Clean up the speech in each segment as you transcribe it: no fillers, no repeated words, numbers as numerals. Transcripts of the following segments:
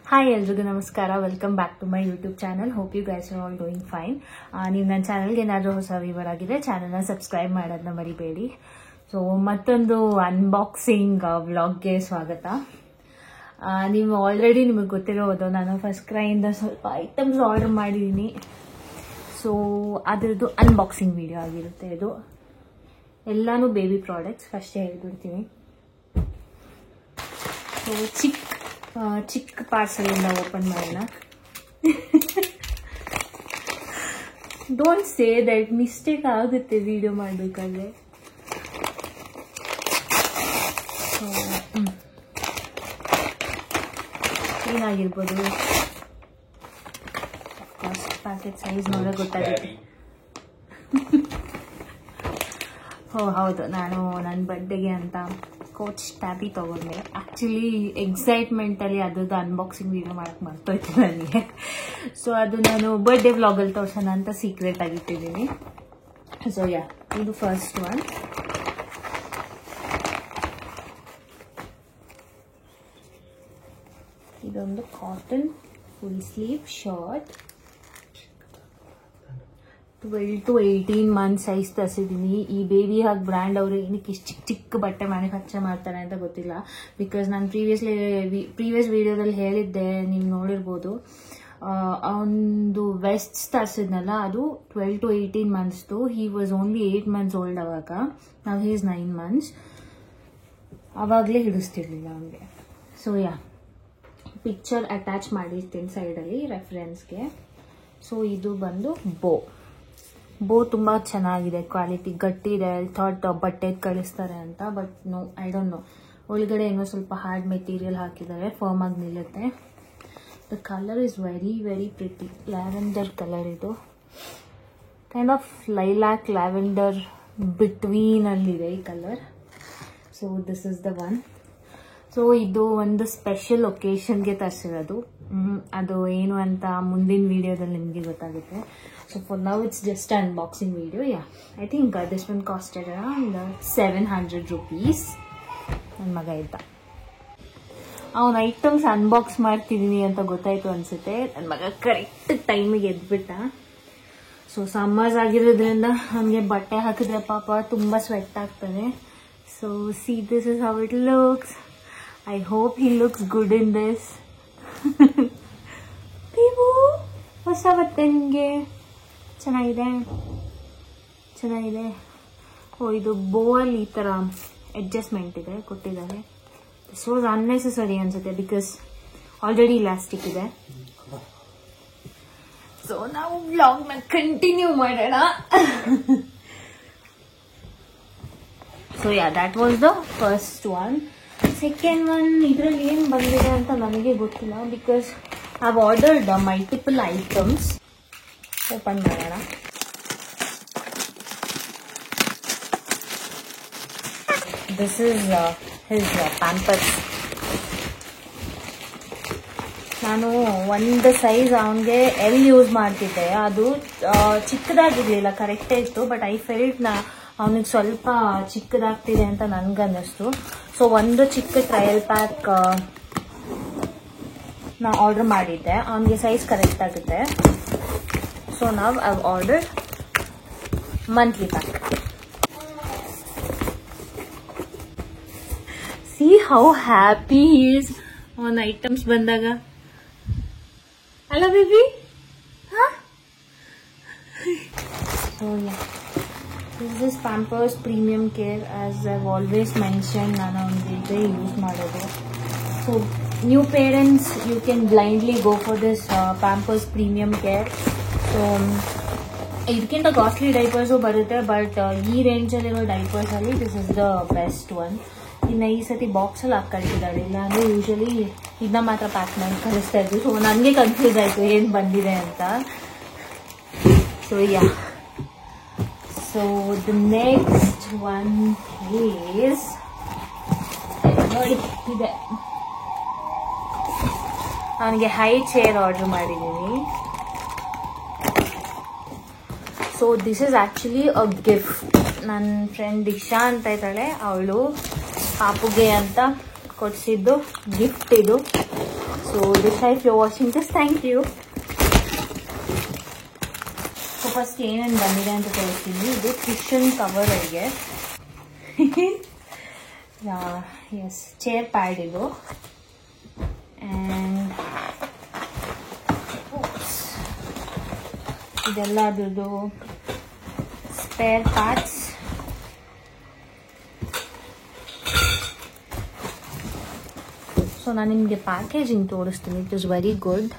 Hi ಎಲ್ರಿಗೂ ನಮಸ್ಕಾರ. Welcome back to my YouTube channel. Hope you guys are all doing fine. ನೀವು ನನ್ನ ಚಾನಲ್ಗೆ ಏನಾದರೂ ಹೊಸ ವ್ಯೂವರ್ ಆಗಿದ್ರೆ ಚಾನಲ್ನ ಸಬ್ಸ್ಕ್ರೈಬ್ ಮಾಡೋದನ್ನ ಮರಿಬೇಡಿ. ಸೊ ಮತ್ತೊಂದು ಅನ್ಬಾಕ್ಸಿಂಗ್ ವ್ಲಾಗ್ಗೆ ಸ್ವಾಗತ. ನೀವು ಆಲ್ರೆಡಿ ನಿಮಗೆ ಗೊತ್ತಿರೋದು, ನಾನು ಫಸ್ಟ್ ಕ್ರೈಯಿಂದ ಸ್ವಲ್ಪ ಐಟಮ್ಸ್ ಆರ್ಡರ್ ಮಾಡಿದ್ದೀನಿ. ಸೊ ಅದರದ್ದು ಅನ್ಬಾಕ್ಸಿಂಗ್ ವಿಡಿಯೋ ಆಗಿರುತ್ತೆ ಇದು. ಎಲ್ಲಾನು ಬೇಬಿ ಪ್ರಾಡಕ್ಟ್ಸ್. ಫಸ್ಟ್ ಹೇಳ್ಬಿಡ್ತೀನಿ. ಸೊ ಚಿಕ್ಕ ಪಾರ್ಸಲ್ ಇಂದ ಓಪನ್ ಮಾಡೋಣ. ಡೋಂಟ್ ಸೇ ದಟ್, ಮಿಸ್ಟೇಕ್ ಆಗುತ್ತೆ ವಿಡಿಯೋ ಮಾಡಬೇಕಾದ್ರೆ. ಏನಾಗಿರ್ಬೋದು, ಪ್ಯಾಕೆಟ್ ಸೈಜ್ ನೋಡೋ ಗೊತ್ತಾಗುತ್ತೆ. ಹೌದು, ನಾನು ನನ್ನ ಬರ್ತ್ಡೇಗೆ ಅಂತ ಕೋಚ್ ಟ್ಯಾಬಿ ತಗೊಂಡೆ. ಆಕ್ಚುಲಿ ಎಕ್ಸೈಟ್ಮೆಂಟ್ ಅಲ್ಲಿ ಅದ್ರದ್ದು ಅನ್ಬಾಕ್ಸಿಂಗ್ ವಿಡಿಯೋ ಮಾಡಕ್ ಮರ್ತೋಯ್ತು ನನಗೆ. ಸೊ ಅದು ನಾನು ಬರ್ತ್ಡೇ ವ್ಲಾಗಲ್ಲಿ ತೋರ್ಸೋಣ ಅಂತ ಸೀಕ್ರೆಟ್ ಆಗಿಟ್ಟಿದ್ದೀನಿ. ಸೊ ಇದು ಫಸ್ಟ್ ಒನ್. ಇದೊಂದು cotton full sleeve shirt. 12 to 18 months size ತರಿಸಿದ್ದೀನಿ. ಈ ಬೇಬಿ ಹಾಗ್ ಬ್ರ್ಯಾಂಡ್ ಅವರು ಏನಕ್ಕೆ ಇಷ್ಟು ಚಿಕ್ಕ ಬಟ್ಟೆ ಮ್ಯಾನುಫ್ಯಾಕ್ಚರ್ ಮಾಡ್ತಾರೆ ಅಂತ ಗೊತ್ತಿಲ್ಲ. ಬಿಕಾಸ್ ನಾನು ಪ್ರೀವಿಯಸ್ ವಿಡಿಯೋದಲ್ಲಿ ಹೇಳಿದ್ದೆ, ನೀವು ನೋಡಿರ್ಬೋದು. ಒಂದು ವೆಸ್ಟ್ ತರಿಸಿದ್ನಲ್ಲ, ಅದು 12 to 18 months. He was only 8 months old ಅವಾಗ. ನಾವು ಹಿ ಇಸ್ 9 months. ಅವಾಗಲೇ ಹಿಡಿಸ್ತಿರ್ಲಿಲ್ಲ ಅವನಿಗೆ. ಸೊ ಪಿಕ್ಚರ್ ಅಟ್ಯಾಚ್ ಮಾಡಿರ್ತೀನಿ ಸೈಡಲ್ಲಿ ರೆಫರೆನ್ಸ್ಗೆ. ಸೊ ಇದು ಬಂದು ಬೋ ತುಂಬಾ ಚೆನ್ನಾಗಿದೆ, ಕ್ವಾಲಿಟಿ ಗಟ್ಟಿ ಇದೆ. ಥಾಟ್ ಬಟ್ಟೆ ಕಳಿಸ್ತಾರೆ ಅಂತ, but no, I don't know. ಒಳಗಡೆ ಏನೋ ಸ್ವಲ್ಪ ಹಾರ್ಡ್ ಮೆಟೀರಿಯಲ್ ಹಾಕಿದ್ದಾರೆ, ಫರ್ಮ್ ಆಗಿ ನಿಲ್ಲುತ್ತೆ. The colour is very very pretty. Lavender colour ಇದು. Kind of lilac lavender between ಅಲ್ಲಿದೆ ಈ ಕಲರ್. So this is the one. So ಇದು ಒಂದು ಸ್ಪೆಷಲ್ ಒಕೇಶನ್ಗೆ ತರಿಸಿರೋದು. ಅದು ಏನು ಅಂತ ಮುಂದಿನ ವಿಡಿಯೋದಲ್ಲಿ ನಿಮಗೆ ಗೊತ್ತಾಗುತ್ತೆ. So for now it's just unboxing video. I think this one costed around 700 rupees. ನನ್ನ ಮಗ ಇದ್ದ, ಅವನ ಐಟಮ್ಸ್ ಅನ್ಬಾಕ್ಸ್ ಮಾಡ್ತಿದ್ದೀನಿ ಅಂತ ಗೊತ್ತಾಯ್ತು ಅನ್ಸುತ್ತೆ. ನನ್ನ ಮಗ ಕರೆಕ್ಟ್ ಟೈಮಿಗೆ ಎದ್ಬಿಟ್ಟ. ಸೊ ಸಮ್ಮರ್ಸ್ ಆಗಿರೋದ್ರಿಂದ ಅವನಿಗೆ ಬಟ್ಟೆ ಹಾಕಿದ್ರೆ ಪಾಪ ತುಂಬಾ ಸ್ವೆಟ್ ಆಗ್ತಾನೆ. So C, this is how it looks. I hope he looks good in this. Pivu, ಹೊಸ ಬಟ್ಟೆ ನಿಮಗೆ ಚೆನ್ನಾಗಿದೆ. ಇದು ಬೋಲ್ ಈ ತರ ಅಡ್ಜಸ್ಟ್ಮೆಂಟ್ ಇದೆ ಕೊಟ್ಟಿದ್ದಾರೆ. ದಿಸ್ ವಾಸ್ ಅನ್ನೆಸೆಸರಿ ಅನ್ಸುತ್ತೆ, ಬಿಕಾಸ್ ಆಲ್ರೆಡಿ ಇಲಾಸ್ಟಿಕ್ ಇದೆ. ಸೊ ನಾವು ವ್ಲಾಗ್ ನ ಕಂಟಿನ್ಯೂ ಮಾಡೋಣ. So that was the first one. Second one, ಇದರಲ್ಲಿ ಏನು ಬಂದಿದೆ ಅಂತ ನನಗೆ ಗೊತ್ತಿಲ್ಲ, because I have ordered multiple items. Open ಮಾಡೋಣ. This is his Pampers. ನಾನು ಒಂದು ಸೈಜ್ ಅವನಿಗೆ ಎಲ್ ಯೂಸ್ ಮಾಡ್ತಿದ್ದೆ. ಅದು ಚಿಕ್ಕದಾಗಿರ್ಲಿಲ್ಲ, ಕರೆಕ್ಟೇ ಇತ್ತು. ಬಟ್ ಐ ಫೆಲ್ಟ್ ಅವನಿಗೆ ಸ್ವಲ್ಪ ಚಿಕ್ಕದಾಗ್ತಿದೆ ಅಂತ ನನ್ಗನ್ನಿಸ್ತು. ಸೊ ಒಂದು ಚಿಕ್ಕ ಟ್ರಯಲ್ ಪ್ಯಾಕ್ ನಾ ಆರ್ಡರ್ ಮಾಡಿದ್ದೆ. ಅವನಿಗೆ ಸೈಜ್ ಕರೆಕ್ಟ್ ಆಗುತ್ತೆ. ಸೊ ನಾವು I order monthly pack. C how happy is ಅವನ ಐಟಮ್ಸ್ ಬಂದಾಗ. ಅಲ್ಲ baby? This is Pampers Premium Care. As I've always mentioned, ನಾನು ಅವನಿಗೆ ಯೂಸ್ ಮಾಡೋದು. So new parents, you can blindly go for this Pampers Premium Care. So ಇದಕ್ಕಿಂತ costly diapers ಬರುತ್ತೆ, but ಈ ರೇಂಜಲ್ಲಿರೋ ಡೈಪರ್ಸ್ ಅಲ್ಲಿ this is the best one. ಇನ್ನು ಈ ಸತಿ ಬಾಕ್ಸಲ್ಲಿ ಹಾಕಿ ಕಳಿಸಿದ್ದಾರೆ. ಇಲ್ಲ ಅಂದ್ರೆ ಯೂಶಲಿ ಇದನ್ನ ಮಾತ್ರ ಪ್ಯಾಕ್ ಮಾಡಿ ಕಳಿಸ್ತಾ ಇದ್ರು. ಸೊ ನನಗೆ ಕನ್ಫ್ಯೂಸ್ ಆಯಿತು ಏನು ಬಂದಿದೆ ಅಂತ. So So the next one is ಇದೆ. ಅವನಿಗೆ ಹೈ ಚೇರ್ ಆರ್ಡರ್ ಮಾಡಿದ್ದೀನಿ. So this is actually a gift. ನನ್ನ ಫ್ರೆಂಡ್ ದಿಶಾ ಅಂತ ಇದ್ದಾಳೆ, ಅವಳು ಪಾಪುಗೆ ಅಂತ ಕೊಡಿಸಿದ್ದು ಗಿಫ್ಟ್ ಇದು. So this if you watching this, thank you. So first ಏನೇನು ಬಂದಿದೆ ಅಂತ ತೋರಿಸ್ತೀನಿ. ಇದು ಕ್ರಿಶ್ಚಿಯನ್ ಕವರ್ ಅವರಿಗೆ ಎಸ್ ಚೇರ್ ಪ್ಯಾಡ್ ಇದು. ಆ್ಯಂಡ್ ಇದೆಲ್ಲ ಅದ್ರದ್ದು ಸ್ಪೇರ್ ಪಾರ್ಟ್ಸ್. ಸೊ ನಾನು ನಿಮಗೆ ಪ್ಯಾಕೇಜಿಂಗ್ ತೋರಿಸ್ತೀನಿ. It is very good.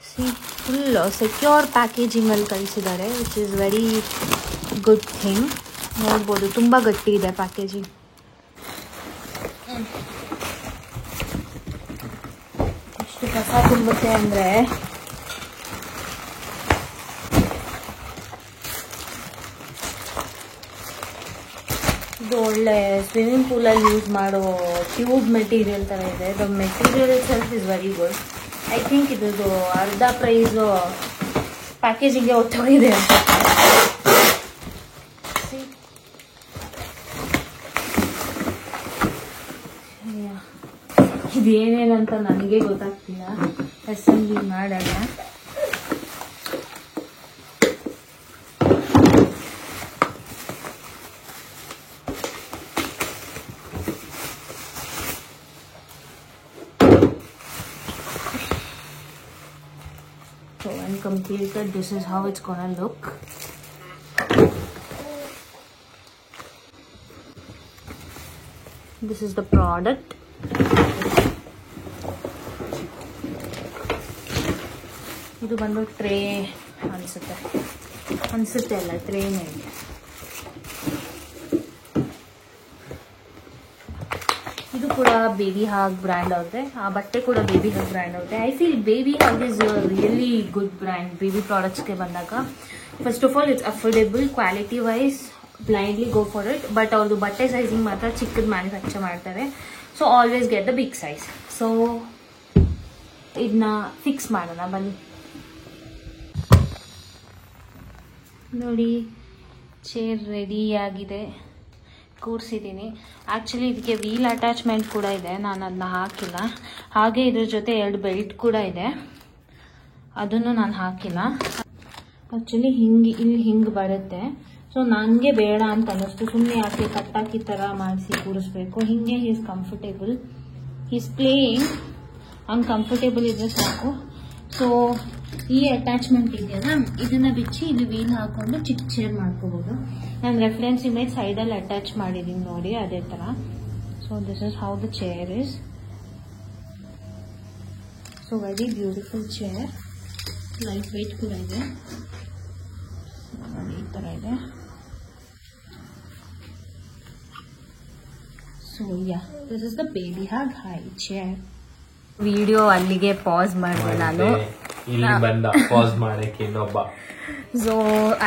C full secure ಪ್ಯಾಕೇಜಿಂಗಲ್ಲಿ ಕಳಿಸಿದ್ದಾರೆ, which is very good thing. ನೋಡ್ಬೋದು ತುಂಬ ಗಟ್ಟಿ ಇದೆ ಪ್ಯಾಕೇಜಿಂಗ್. ಎಷ್ಟು ಕಸ ತುಂಬುತ್ತೆ ಅಂದರೆ ಇದು ಒಳ್ಳೆ ಸ್ವಿಮ್ಮಿಂಗ್ ಪೂಲಲ್ಲಿ ಯೂಸ್ ಮಾಡೋ ಟ್ಯೂಬ್ ಮೆಟೀರಿಯಲ್ ಥರ ಇದೆ. The material self is very good. I think ಇದು ಅರ್ಧ ಪ್ರೈಸು ಪ್ಯಾಕೇಜಿಂಗ್ಗೆ ಹೊಟ್ಟೋಗಿದೆ ಅಂತ. ಇದು ಏನೇನಂತ ನನಗೆ ಗೊತ್ತಾಗ್ತಿಲ್ಲ. ಅಸೆಂಬ್ಲಿ ಮಾಡೋಣ. So when completed, this is how it's gonna look. This is the product. ಇದು ಬಂದು ಟ್ರೇ ಅನ್ಸುತ್ತೆ ಅಲ್ಲ, ಟ್ರೇನೇ ಇದೆ. ಇದು ಕೂಡ ಬೇಬಿ ಹಾಗ್ ಬ್ರ್ಯಾಂಡ್ ಅವ್ರದ್ದೆ. ಆ ಬಟ್ಟೆ ಕೂಡ ಬೇಬಿ ಹಾಗ್ ಬ್ರ್ಯಾಂಡ್ ಅವ್ರದ್ದೆ. I feel Babyhug is really good brand baby ಪ್ರಾಡಕ್ಟ್ಸ್ಗೆ ಬಂದಾಗ. First of all it's affordable, quality wise blindly go for it. But ಅವ್ರದ್ದು ಬಟ್ಟೆ ಸೈಜಿಂಗ್ ಮಾತ್ರ ಚಿಕ್ಕದು ಮ್ಯಾನುಫ್ಯಾಕ್ಚರ್ ಮಾಡ್ತಾರೆ. So always get the big size. So ಇದನ್ನ fix ಮಾಡೋಣ ಬನ್ನಿ. ನೋಡಿ, ಚೇರ್ ರೆಡಿ ಆಗಿದೆ, ಕೂರಿಸಿದ್ದೀನಿ. ಆ್ಯಕ್ಚುಲಿ ಇದಕ್ಕೆ ವೀಲ್ ಅಟ್ಯಾಚ್ಮೆಂಟ್ ಕೂಡ ಇದೆ, ನಾನು ಅದನ್ನ ಹಾಕಿಲ್ಲ. ಹಾಗೆ ಇದ್ರ ಜೊತೆ 2 ಬೆಲ್ಟ್ ಕೂಡ ಇದೆ, ಅದನ್ನು ನಾನು ಹಾಕಿಲ್ಲ. ಆ್ಯಕ್ಚುಲಿ ಇಲ್ಲಿ ಹಿಂಗೆ ಬರುತ್ತೆ. ಸೊ ನನಗೆ ಬೇಡ ಅಂತ ಅನ್ನಿಸ್ತು. ಸುಮ್ಮನೆ ಯಾಕೆ ಕಟ್ಟಾಕಿ ಥರ ಮಾಡಿಸಿ ಕೂರಿಸ್ಬೇಕು. ಹಿಂಗೆ ಈಸ್ ಕಂಫರ್ಟೇಬಲ್. ಈಸ್ ಪ್ಲೇಯಿಂಗ್ ಹಂಗೆ ಕಂಫರ್ಟೇಬಲ್ ಇದ್ರೆ ಸಾಕು. ಸೊ ಈ ಅಟ್ಯಾಚ್ಮೆಂಟ್ ಇದೆಯಲ್ಲ, ಇದನ್ನ ಬಿಚ್ಚಿ ಇಲ್ಲಿ ವೀಲ್ ಹಾಕೊಂಡು ಚಿಕ್ಕ ಚೇರ್ ಮಾಡ್ಕೋಬಹುದು. ನಾನು ರೆಫರೆನ್ಸ್ ಇಮೇಜ್ ಸೈಡಲ್ಲಿ ಅಟ್ಯಾಚ್ ಮಾಡಿದ್ದೀನಿ ನೋಡಿ, ಅದೇ ಥರ. So this is how the chair is. So very beautiful chair, light weight ಕೂಡ ಇದೆ. ನೋಡಿ ಈ ಥರ ಇದೆ. So yeah, this is the baby hug high chair. Video ಅಲ್ಲಿಗೆ ಪಾಸ್ ಮಾಡಿದೆ ನಾನು. ಇಲ್ಲಿ ಬಂದ ಪಾಸ್ ಮಾಡಕ್ಕೆ ಇನ್ನೊಬ್ಬ. So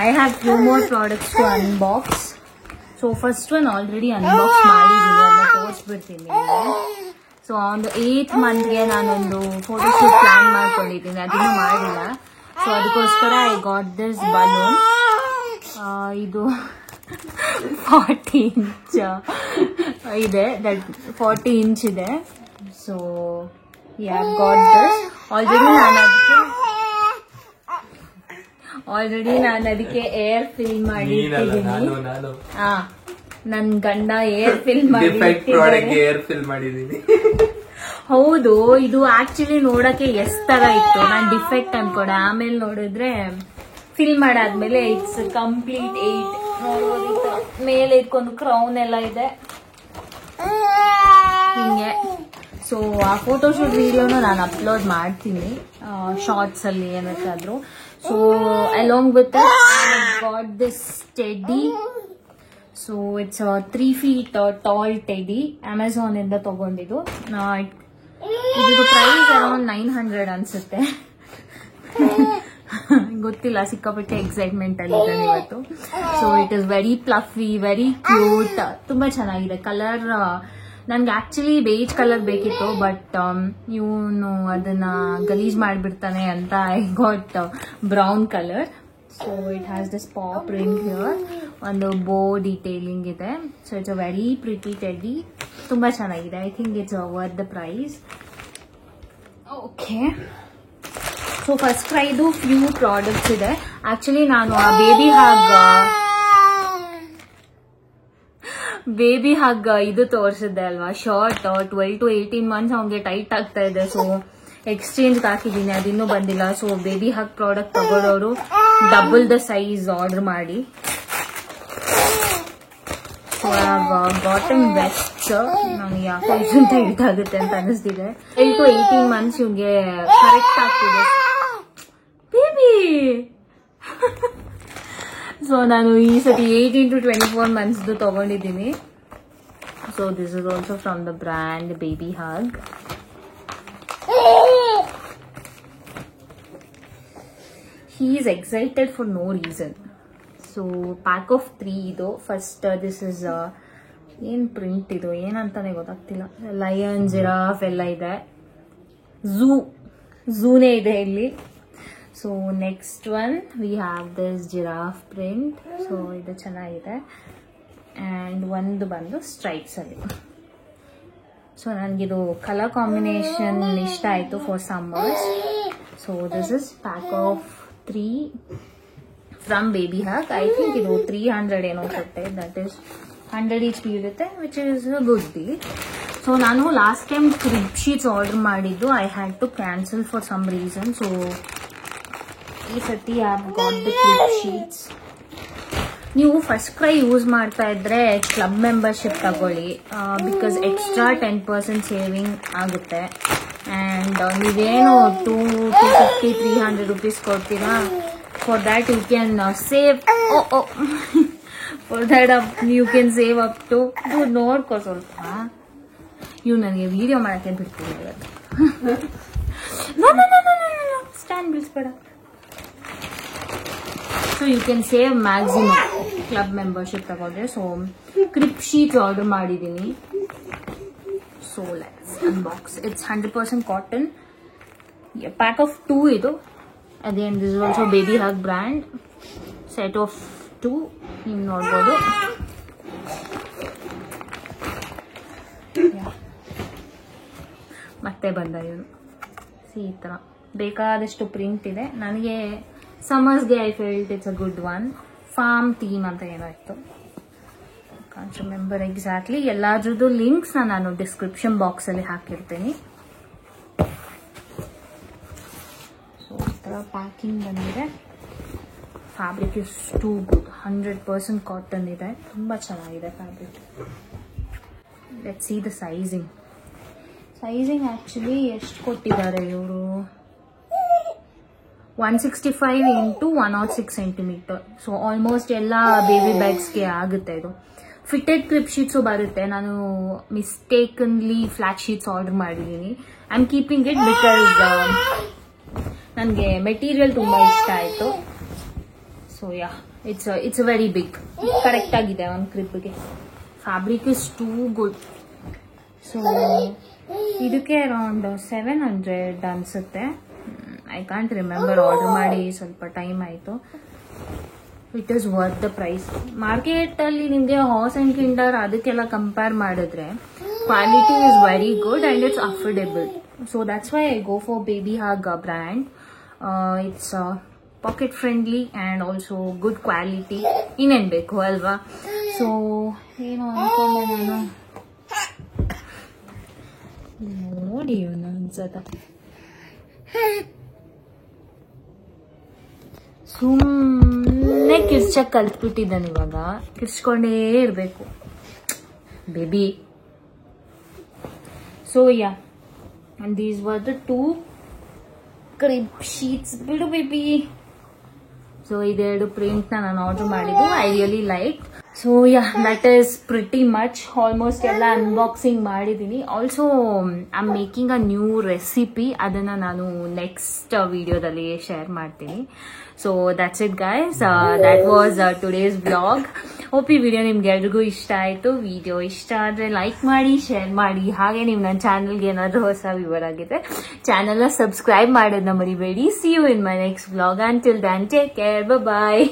I have few more products to unbox. So first one already unbox ಮಾಡಿದ್ದೀನಿ, ಅದನ್ನ ತೋರಿಸ್ಬಿಡ್ತೀನಿ ನಿಮಗೆ. ಸೊ ಒಂದು 8th ಮಂತ್ಗೆ ನಾನೊಂದು ಫೋಟೋಶೂಟ್ ಪ್ಲಾನ್ ಮಾಡ್ಕೊಂಡಿದ್ದೀನಿ, ಅದನ್ನು ಮಾಡಿಲ್ಲ. ಸೊ ಅದಕ್ಕೋಸ್ಕರ ಐ ಗಾಟ್ ದಿಸ್ ಬಲೂನ್. ಇದು 40 ಇಂಚ್ ಇದೆ, 40 ಇಂಚ್ ಇದೆ. So yeah got this. Already ನಾನು ಅದಕ್ಕೆ ಏರ್ ಫಿಲ್ ಮಾಡಿ ಇಟ್ಟಿದ್ದೀನಿ. ನನ್ ಗಂಡ ಏರ್ ಫಿಲ್ ಮಾಡಿದ್ದೀನಿ. ಹೌದು, ಇದು ಆಕ್ಚುಲಿ ನೋಡಕ್ಕೆ ಎಷ್ಟ್ ತರ ಇತ್ತು. ನಾನು ಡಿಫೆಕ್ಟ್ ಅನ್ಕೊಂಡೆ, ಆಮೇಲೆ ನೋಡಿದ್ರೆ ಫಿಲ್ ಮಾಡಾದ್ಮೇಲೆ ಇಟ್ಸ್ ಕಂಪ್ಲೀಟ್ 8. ನೋಡ್ಬೋದು, ಮೇಲೆ ಇಟ್ಕೊಂಡು ಕ್ರೌನ್ ಎಲ್ಲ ಇದೆ ಹಿಂಗೆ. ಸೊ ಆ ಫೋಟೋಶೂಟ್ ವಿಡಿಯೋನ ನಾನು ಅಪ್ಲೋಡ್ ಮಾಡ್ತೀನಿ ಶಾರ್ಟ್ಸ್ ಅಲ್ಲಿ ಏನಕ್ಕಾದ್ರೂ. So along with got this teddy. So it's 3 feet tall teddy, Amazon ಇಂದ ತಗೊಂಡಿದ್ದು. ಇದು ಪ್ರೈಸ್ ಅರೌಂಡ್ 900 ಅನ್ಸುತ್ತೆ. ಗೊತ್ತಿಲ್ಲ, ಸಿಕ್ಕಾಪಟ್ಟೆ ಎಕ್ಸೈಟ್ಮೆಂಟ್ ಅಲ್ಲಿ ಇದ್ದಾನೆ ಇವತ್ತು. So it is very fluffy, very cute, ತುಂಬಾ ಚೆನ್ನಾಗಿದೆ. ಕಲರ್ ನನ್ಗೆ ಆಕ್ಚುಲಿ ಬೇಜ್ ಕಲರ್ ಬೇಕಿತ್ತು, ಬಟ್ ಇವನು ಅದನ್ನ ಗಲೀಜ್ ಮಾಡಿಬಿಡ್ತಾನೆ ಅಂತ I got brown colour. So it has this pop ring here, ಒಂದು ಬೋ ಡಿಟೇಲಿಂಗ್ ಇದೆ. So it's a very pretty teddy, ತುಂಬಾ ಚೆನ್ನಾಗಿದೆ. I think it's worth the price. Okay, so ಫಸ್ಟ್ ಕ್ರೈದು ಫ್ಯೂ ಪ್ರಾಡಕ್ಟ್ಸ್ ಇದೆ. ಆಕ್ಚುಲಿ ನಾನು ಆ ಬೇಬಿ ಹಗ್ ಇದು ತೋರಿಸಿದ್ದೆ ಅಲ್ವಾ, ಶಾರ್ಟ್ 12 to 18 months ಅವನಿಗೆ ಟೈಟ್ ಆಗ್ತಾ ಇದೆ. ಸೊ ಎಕ್ಸ್ಚೇಂಜ್ ಹಾಕಿದ್ದೀನಿ, ಅದಿನ್ನೂ ಬಂದಿಲ್ಲ. ಸೊ ಬೇಬಿ ಹಗ್ ಪ್ರಾಡಕ್ಟ್ ತಗೊಳ್ಳೋರು ಡಬಲ್ ದ ಸೈಜ್ ಆರ್ಡರ್ ಮಾಡಿ. ಸೊ ಕಾಟನ್ ವೆಸ್ಟ್ ನನಗೆ ಯಾಕೆ ಅಂತ ಇದಾಗುತ್ತೆ ಅಂತ ಅನಿಸ್ತಿದೆ. 12 to 18 months ಇವ್ಗೆ ಕರೆಕ್ಟ್ ಆಗ್ತಿದೆ ಬೇಬಿ. ಸೊ ನಾನು ಈ ಸತಿ 18 to 24 months ತಗೊಂಡಿದ್ದೀನಿ. So this is also from the brand baby hug. He is excited for no reason. So pack of 3 ಇದು. ಫಸ್ಟ್ ದಿಸ್ ಇಸ್ ಏನ್ ಪ್ರಿಂಟ್ ಇದು ಏನಂತಾನೆ ಗೊತ್ತಾಗ್ತಿಲ್ಲ. ಲಯನ್, ಜಿರಾಫ್ ಎಲ್ಲ ಇದೆ. ಝೂನೇ ಇದೆ ಇಲ್ಲಿ. So next one we have this giraffe print. So ಇದು ಚೆನ್ನಾಗಿದೆ. ಆ್ಯಂಡ್ ಒಂದು ಬಂದು ಸ್ಟ್ರೈಪ್ಸ್ ಅಲ್ಲಿ. ಸೊ ನನಗಿದು ಕಲರ್ ಕಾಂಬಿನೇಷನ್ ಇಷ್ಟ ಆಯಿತು for summers. So this is pack of 3 from Babyhug. I think ಇದು 300 ಏನೋ ಕೊಟ್ಟೆ. ದಟ್ ಈಸ್ 100 each ಇರುತ್ತೆ, which is a good deal. So ನಾನು last time crib sheets order ಮಾಡಿದ್ದು. I had to cancel for some reason. So ಈ ಸತಿ I have got the crib sheets. ನೀವು FirstCry use ಮಾಡ್ತಾ ಇದ್ರೆ club membership ತಗೊಳ್ಳಿ, because extra 10% saving ಆಗುತ್ತೆ. And ನೀವೇನು 250-300 rupees ಕೊಡ್ತೀರಾ, for that you can save. For that you can save up to ನೋಡ್ಕೋ ಸ್ವಲ್ಪ. ಇವು ನನಗೆ ವಿಡಿಯೋ ಮಾಡೋಕ್ಕೆ ಬಿಡ್ತೀನಿ ಇವತ್ತು. ಸ್ಟ್ಯಾಂಡ್ ಬಿಡಿಸ್ಬೇಡ. So you can save maximum club membership ತಗೊಂಡ್ರೆ. ಸೊ ಕ್ರಿಪ್ ಶೀಟ್ಸ್ ಆರ್ಡರ್ ಮಾಡಿದ್ದೀನಿ. So let's unbox. It's 100% cotton. Pack of 2 ಇದು. Again this is also baby hug brand. Set of 2 ನೀವು ನೋಡ್ಬೋದು. ಮತ್ತೆ ಬಂದ ಇವನು. ಈ ಥರ ಬೇಕಾದಷ್ಟು ಪ್ರಿಂಟ್ ಇದೆ. ನನಗೆ ಸಮ್ಮರ್ಸ್ಗೆ I felt it's a good one. Farm theme ಅಂತ ಏನೋ ಇತ್ತು, ಕಾಂಟ್ ರಿಮೆಂಬರ್ ಎಕ್ಸಾಕ್ಟ್ಲಿ. ಎಲ್ಲಾದ್ರದ್ದು ಲಿಂಕ್ಸ್ ನಾನು ಡಿಸ್ಕ್ರಿಪ್ಷನ್ ಬಾಕ್ಸ್ ಅಲ್ಲಿ ಹಾಕಿರ್ತೀನಿ. ಸೊ ಈ ಥರ ಪ್ಯಾಕಿಂಗ್ ಬಂದಿದೆ. Fabric is too good. 100% cotton ಇದೆ. ತುಂಬ ಚೆನ್ನಾಗಿದೆ fabric. Let's see the sizing. Sizing actually ಎಷ್ಟು ಕೊಟ್ಟಿದ್ದಾರೆ ಇವರು? 165 into 106 centimeter. ಸೊ ಆಲ್ಮೋಸ್ಟ್ ಎಲ್ಲ ಬೇಬಿ ಬ್ಯಾಗ್ಸ್ಗೆ ಆಗುತ್ತೆ ಇದು. ಫಿಟೆಡ್ ಕ್ರಿಪ್ ಶೀಟ್ಸು ಬರುತ್ತೆ. ನಾನು ಮಿಸ್ಟೇಕನ್ಲಿ ಫ್ಲಾಟ್ ಶೀಟ್ಸ್ ಆರ್ಡರ್ ಮಾಡಿದ್ದೀನಿ. I am keeping it because ನನಗೆ ಮೆಟೀರಿಯಲ್ ತುಂಬ ಇಷ್ಟ ಆಯಿತು. So yeah, it's very big. Correct ಆಗಿದೆ ಒಂದು ಕ್ರಿಪ್ಗೆ. Fabric is too good. So ಇದಕ್ಕೆ ಅರೌಂಡ್ 700 ಅನ್ಸುತ್ತೆ. I can't remember. ಆರ್ಡರ್ ಮಾಡಿ ಸ್ವಲ್ಪ ಟೈಮ್ ಆಯಿತು. It is worth the price. ಮಾರ್ಕೆಟಲ್ಲಿ ನಿಮಗೆ ಹಾಸ್ ಆ್ಯಂಡ್ ಕಿಂಡರ್ ಅದಕ್ಕೆಲ್ಲ ಕಂಪೇರ್ ಮಾಡಿದ್ರೆ quality is very good and it's affordable. So that's why I go for baby hug brand. It's pocket friendly and also good quality. ಇನ್ನೇನು ಬೇಕು ಅಲ್ವಾ? So ಏನು ಅನ್ಕೊಂಡೆ ನಾನು, ನೋಡಿ ಇವನು ಅನ್ಸತ್ತ ಸುಮ್ಮನೆ ಕಿರ್ಚಕ್ ಕಲ್ತ್ಬಿಟ್ಟಿದ್ದಾನೆ. ಇವಾಗ ಕಿರ್ಚ್ಕೊಂಡೇ ಇರಬೇಕು baby. So yeah, and these were the 2 crib sheets. ಬಿಡು ಬೇಬಿ. ಸೊ ಇದೆರಡು ಪ್ರಿಂಟ್ ನಾನು ಆರ್ಡರ್ ಮಾಡಿದ್ದು. I really like. So yeah, that is pretty much. Almost ಎಲ್ಲ ಅನ್ಬಾಕ್ಸಿಂಗ್ ಮಾಡಿದ್ದೀನಿ. Also I am making a new recipe. ಅದನ್ನು ನಾನು next ವಿಡಿಯೋದಲ್ಲಿ share ಮಾಡ್ತೀನಿ. So that's it guys. That was today's blog. Hope ಈ video ನಿಮ್ಗೆ ಎಲ್ರಿಗೂ ಇಷ್ಟ ಆಯಿತು. ವಿಡಿಯೋ ಇಷ್ಟ ಆದರೆ ಲೈಕ್ ಮಾಡಿ, ಶೇರ್ ಮಾಡಿ. ಹಾಗೆ ನೀವು ನನ್ನ ಚಾನಲ್ಗೆ ಏನಾದರೂ ಹೊಸ ವ್ಯೂವರ್ ಆಗಿದ್ರೆ ಚಾನಲ್ನ ಸಬ್ಸ್ಕ್ರೈಬ್ ಮಾಡೋದನ್ನ ಮರಿಬೇಡಿ. See you in my next blog. Until then take care. Bye.